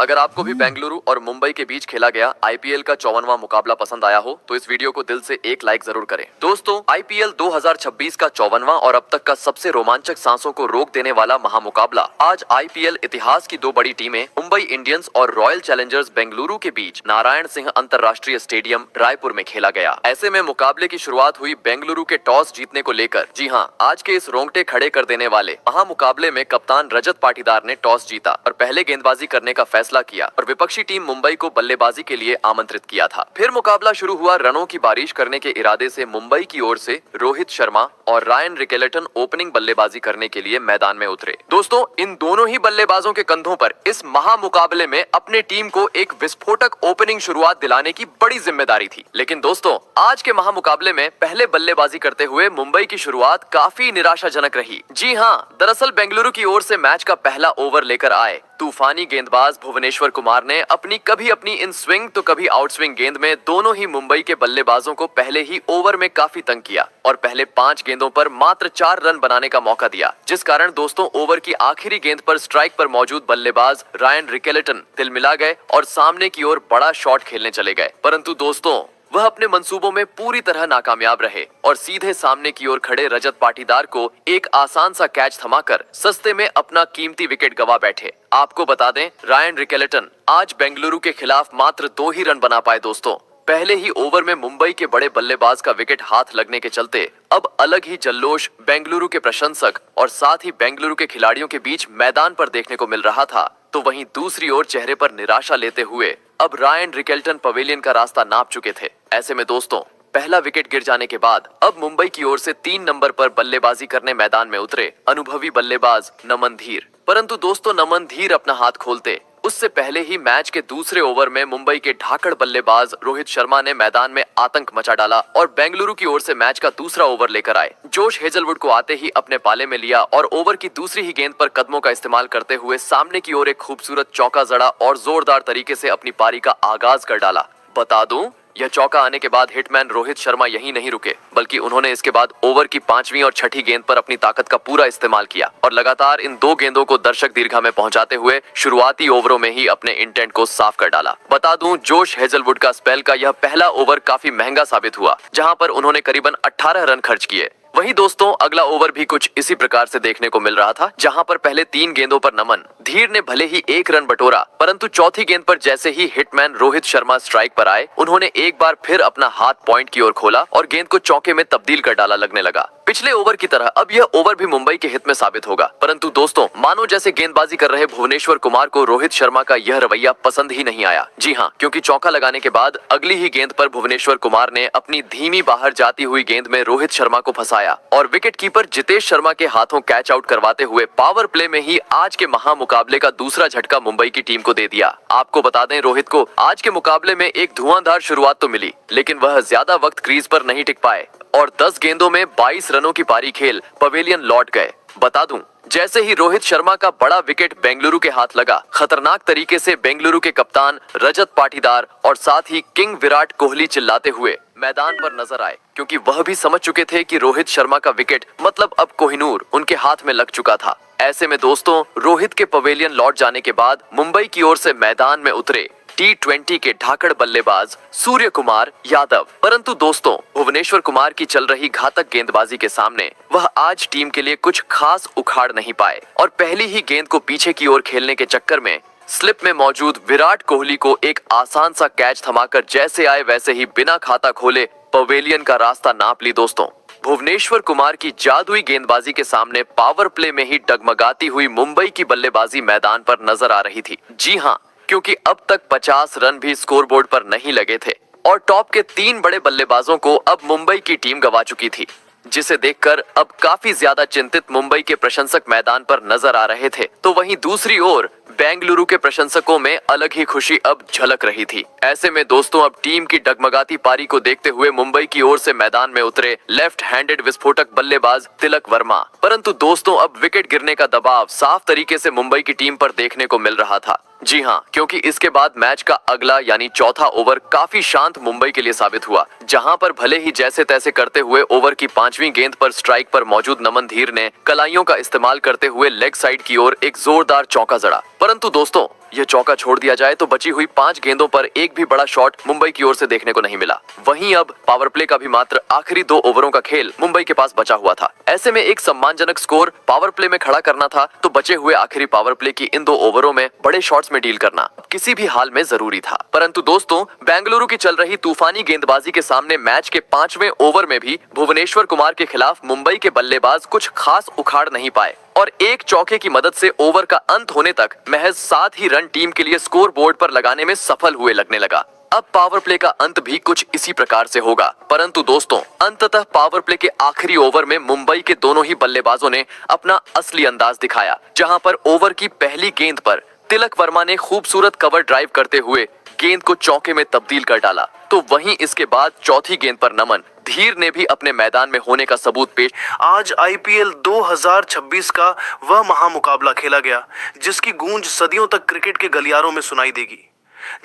अगर आपको भी बेंगलुरु और मुंबई के बीच खेला गया आईपीएल का 54वां मुकाबला पसंद आया हो तो इस वीडियो को दिल से एक लाइक जरूर करें। दोस्तों, आईपीएल 2026 का 54वां और अब तक का सबसे रोमांचक सांसों को रोक देने वाला महामुकाबला आज आईपीएल इतिहास की दो बड़ी टीमें मुंबई इंडियंस और रॉयल चैलेंजर्स बेंगलुरु के बीच नारायण सिंह अंतरराष्ट्रीय स्टेडियम रायपुर में खेला गया। ऐसे में मुकाबले की शुरुआत हुई बेंगलुरु के टॉस जीतने को लेकर। जी हाँ, आज के इस रोंगटे खड़े कर देने वाले महामुकाबले में कप्तान रजत पाटीदार ने टॉस जीता और पहले गेंदबाजी करने का फैसला किया और विपक्षी टीम मुंबई को बल्लेबाजी के लिए आमंत्रित किया था। फिर मुकाबला शुरू हुआ। रनों की बारिश करने के इरादे से मुंबई की ओर से रोहित शर्मा और रायन रिकेल्टन ओपनिंग बल्लेबाजी करने के लिए मैदान में उतरे। दोस्तों, इन दोनों ही बल्लेबाजों के कंधों पर इस महामुकाबले में अपने टीम को एक विस्फोटक ओपनिंग शुरुआत दिलाने की बड़ी जिम्मेदारी थी। लेकिन दोस्तों, आज के महामुकाबले में पहले बल्लेबाजी करते हुए मुंबई की शुरुआत काफी निराशाजनक रही। जी हाँ, दरअसल बेंगलुरु की ओर से मैच का पहला ओवर लेकर आए तूफानी गेंदबाज भुवनेश्वर कुमार ने कभी अपनी इन स्विंग तो कभी आउट स्विंग गेंद में दोनों ही मुंबई के बल्लेबाजों को पहले ही ओवर में काफी तंग किया और पहले 5 गेंदों पर मात्र 4 रन बनाने का मौका दिया, जिस कारण दोस्तों ओवर की आखिरी गेंद पर स्ट्राइक पर मौजूद बल्लेबाज रायन रिकेल्टन तिलमिला गए और सामने की ओर बड़ा शॉट खेलने चले गए। परंतु दोस्तों, वह अपने मंसूबों में पूरी तरह नाकामयाब रहे और सीधे सामने की ओर खड़े रजत पाटीदार को एक आसान सा कैच थमाकर सस्ते में अपना कीमती विकेट गवा बैठे। आपको बता दें, रायन रिकेल्टन आज बेंगलुरु के खिलाफ मात्र 2 ही रन बना पाए। दोस्तों, पहले ही ओवर में मुंबई के बड़े बल्लेबाज का विकेट हाथ लगने के चलते अब अलग ही जल्लोश बेंगलुरु के प्रशंसक और साथ ही बेंगलुरु के खिलाड़ियों के बीच मैदान पर देखने को मिल रहा था। तो वहीं दूसरी ओर चेहरे पर निराशा लेते हुए अब रायन रिकेल्टन पवेलियन का रास्ता नाप चुके थे। ऐसे में दोस्तों, पहला विकेट गिर जाने के बाद अब मुंबई की ओर से 3 नंबर पर बल्लेबाजी करने मैदान में उतरे अनुभवी बल्लेबाज नमन धीर। परंतु दोस्तों, नमन धीर अपना हाथ खोलते उससे पहले ही मैच के दूसरे ओवर में मुंबई के ढाकड़ बल्लेबाज रोहित शर्मा ने मैदान में आतंक मचा डाला और बेंगलुरु की ओर से मैच का दूसरा ओवर लेकर आए। जोश हेजलवुड को आते ही अपने पाले में लिया और ओवर की दूसरी ही गेंद पर कदमों का इस्तेमाल करते हुए सामने की ओर एक खूबसूरत चौका जड़ा और जोरदार तरीके से अपनी पारी का आगाज कर डाला। बता दूं, यह चौका आने के बाद हिटमैन रोहित शर्मा यहीं नहीं रुके, बल्कि उन्होंने इसके बाद ओवर की 5वीं और 6ठी गेंद पर अपनी ताकत का पूरा इस्तेमाल किया और लगातार इन 2 गेंदों को दर्शक दीर्घा में पहुंचाते हुए शुरुआती ओवरों में ही अपने इंटेंट को साफ कर डाला। बता दूं, जोश हेजलवुड का स्पेल का यह पहला ओवर काफी महंगा साबित हुआ, जहां पर उन्होंने करीबन 18 रन खर्च किए। वहीं दोस्तों, अगला ओवर भी कुछ इसी प्रकार से देखने को मिल रहा था, जहां पर पहले 3 गेंदों पर नमन धीर ने भले ही 1 रन बटोरा, परंतु चौथी गेंद पर जैसे ही हिटमैन रोहित शर्मा स्ट्राइक पर आए, उन्होंने एक बार फिर अपना हाथ पॉइंट की ओर खोला और गेंद को चौके में तब्दील कर डाला लगने लगा। पिछले ओवर की तरह अब यह ओवर भी मुंबई के हित में साबित होगा। परंतु दोस्तों, मानो जैसे गेंदबाजी कर रहे भुवनेश्वर कुमार को रोहित शर्मा का यह रवैया पसंद ही नहीं आया। जी हाँ, क्योंकि चौका लगाने के बाद अगली ही गेंद पर भुवनेश्वर कुमार ने अपनी धीमी बाहर जाती हुई गेंद में रोहित शर्मा को फंसाया और विकेट कीपर जितेश शर्मा के हाथों कैच आउट करवाते हुए पावर प्ले में ही आज के महामुकाबले का दूसरा झटका मुंबई की टीम को दे दिया। आपको बता दें, रोहित को आज के मुकाबले में एक धुआंधार शुरुआत तो मिली, लेकिन वह ज्यादा वक्त क्रीज पर नहीं टिक पाए और 10 गेंदों में 22 रनों की पारी खेल पवेलियन लौट गए। बता दूं, जैसे ही रोहित शर्मा का बड़ा विकेट बेंगलुरु के हाथ लगा, खतरनाक तरीके से बेंगलुरु के कप्तान रजत पाटीदार और साथ ही किंग विराट कोहली चिल्लाते हुए मैदान पर नजर आए, क्योंकि वह भी समझ चुके थे कि रोहित शर्मा का विकेट मतलब अब कोहिनूर उनके हाथ में लग चुका था। ऐसे में दोस्तों, रोहित के पवेलियन लौट जाने के बाद मुंबई की ओर से मैदान में उतरे T20 के ढाकड़ बल्लेबाज सूर्य कुमार यादव। परंतु दोस्तों, भुवनेश्वर कुमार की चल रही घातक गेंदबाजी के सामने वह आज टीम के लिए कुछ खास उखाड़ नहीं पाए और पहली ही गेंद को पीछे की ओर खेलने के चक्कर में स्लिप में मौजूद विराट कोहली को एक आसान सा कैच थमाकर जैसे आए वैसे ही बिना खाता खोले पवेलियन का रास्ता नाप ली। दोस्तों, भुवनेश्वर कुमार की जादुई गेंदबाजी के सामने पावर प्ले में ही डगमगाती हुई मुंबई की बल्लेबाजी मैदान पर नजर आ रही थी। जी हाँ, क्योंकि अब तक 50 रन भी स्कोरबोर्ड पर नहीं लगे थे और टॉप के 3 बड़े बल्लेबाजों को अब मुंबई की टीम गवा चुकी थी, जिसे देखकर अब काफी ज्यादा चिंतित मुंबई के प्रशंसक मैदान पर नजर आ रहे थे। तो वहीं दूसरी ओर बेंगलुरु के प्रशंसकों में अलग ही खुशी अब झलक रही थी। ऐसे में दोस्तों, अब टीम की डगमगाती पारी को देखते हुए मुंबई की ओर से मैदान में उतरे लेफ्ट हैंडेड विस्फोटक बल्लेबाज तिलक वर्मा। परंतु दोस्तों, अब विकेट गिरने का दबाव साफ तरीके से मुंबई की टीम पर देखने को मिल रहा था। जी हाँ, क्योंकि इसके बाद मैच का अगला यानी चौथा ओवर काफी शांत मुंबई के लिए साबित हुआ, जहां पर भले ही जैसे तैसे करते हुए ओवर की 5वीं गेंद पर स्ट्राइक पर मौजूद नमन धीर ने कलाइयों का इस्तेमाल करते हुए लेग साइड की ओर एक जोरदार चौका जड़ा। परंतु दोस्तों, यह चौका छोड़ दिया जाए तो बची हुई 5 गेंदों पर एक भी बड़ा शॉट मुंबई की ओर से देखने को नहीं मिला। वहीं अब पावर प्ले का भी मात्र आखिरी 2 ओवरों का खेल मुंबई के पास बचा हुआ था। ऐसे में एक सम्मानजनक स्कोर पावर प्ले में खड़ा करना था तो बचे हुए आखिरी पावर प्ले की इन 2 ओवरों में बड़े शॉट्स में डील करना किसी भी हाल में जरूरी था। परंतु दोस्तों, बेंगलुरु की चल रही तूफानी गेंदबाजी के सामने मैच के 5वें ओवर में भी भुवनेश्वर कुमार के खिलाफ मुंबई के बल्लेबाज कुछ खास उखाड़ नहीं पाए और एक चौके की मदद से ओवर का अंत होने तक महज 7 ही रन टीम के लिए स्कोर बोर्ड पर लगाने में सफल हुए लगने लगा। अब पावर प्ले का अंत भी कुछ इसी प्रकार से होगा। परंतु दोस्तों, अंततः पावर प्ले के आखिरी ओवर में मुंबई के दोनों ही बल्लेबाजों ने अपना असली अंदाज दिखाया, जहां पर ओवर की पहली गेंद पर तिलक वर्मा ने खूबसूरत कवर ड्राइव करते हुए गेंद को चौके में तब्दील कर डाला, तो वहीं इसके बाद चौथी गेंद पर नमन धीर ने भी अपने मैदान में होने का सबूत पेश। आज आईपीएल 2026 का वह महामुकाबला खेला गया जिसकी गूंज सदियों तक क्रिकेट के गलियारों में सुनाई देगी।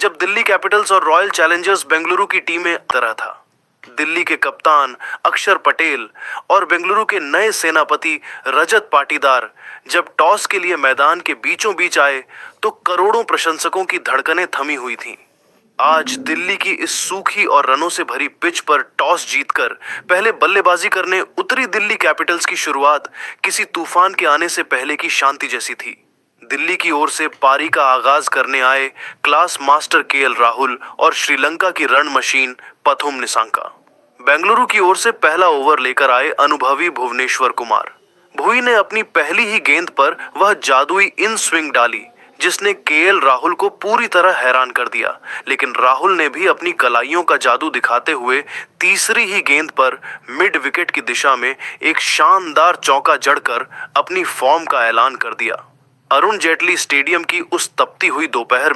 जब दिल्ली कैपिटल्स और रॉयल चैलेंजर्स बेंगलुरु की टीमें तरह था, दिल्ली के कप्तान अक्षर पटेल और बेंगलुरु के नए सेनापति रजत पाटीदार जब टॉस के लिए मैदान के बीचों बीच आए तो करोड़ों प्रशंसकों की धड़कनें थमी हुई थीं। आज दिल्ली की इस सूखी और रनों से भरी पिच पर टॉस जीतकर पहले बल्लेबाजी करने उतरी दिल्ली कैपिटल्स की शुरुआत किसी तूफान के आने से पहले की शांति जैसी थी। दिल्ली की ओर से पारी का आगाज करने आए क्लास मास्टर केएल राहुल और श्रीलंका की रण मशीन पथुम निसांका। बेंगलुरु की ओर से पहला ओवर लेकर आए अनुभवी भुवनेश्वर कुमार। भुवी ने अपनी पहली ही गेंद पर वह जादुई इन स्विंग डाली जिसने केएल राहुल को पूरी तरह हैरान कर दिया, लेकिन राहुल ने भी अपनी कलाइयों का जादू दिखाते हुए तीसरी ही गेंद पर मिड विकेट की दिशा में एक शानदार चौका जड़कर अपनी फॉर्म का ऐलान कर दिया। अरुण जेटली स्टेडियम की उस तपती हुई दोपहर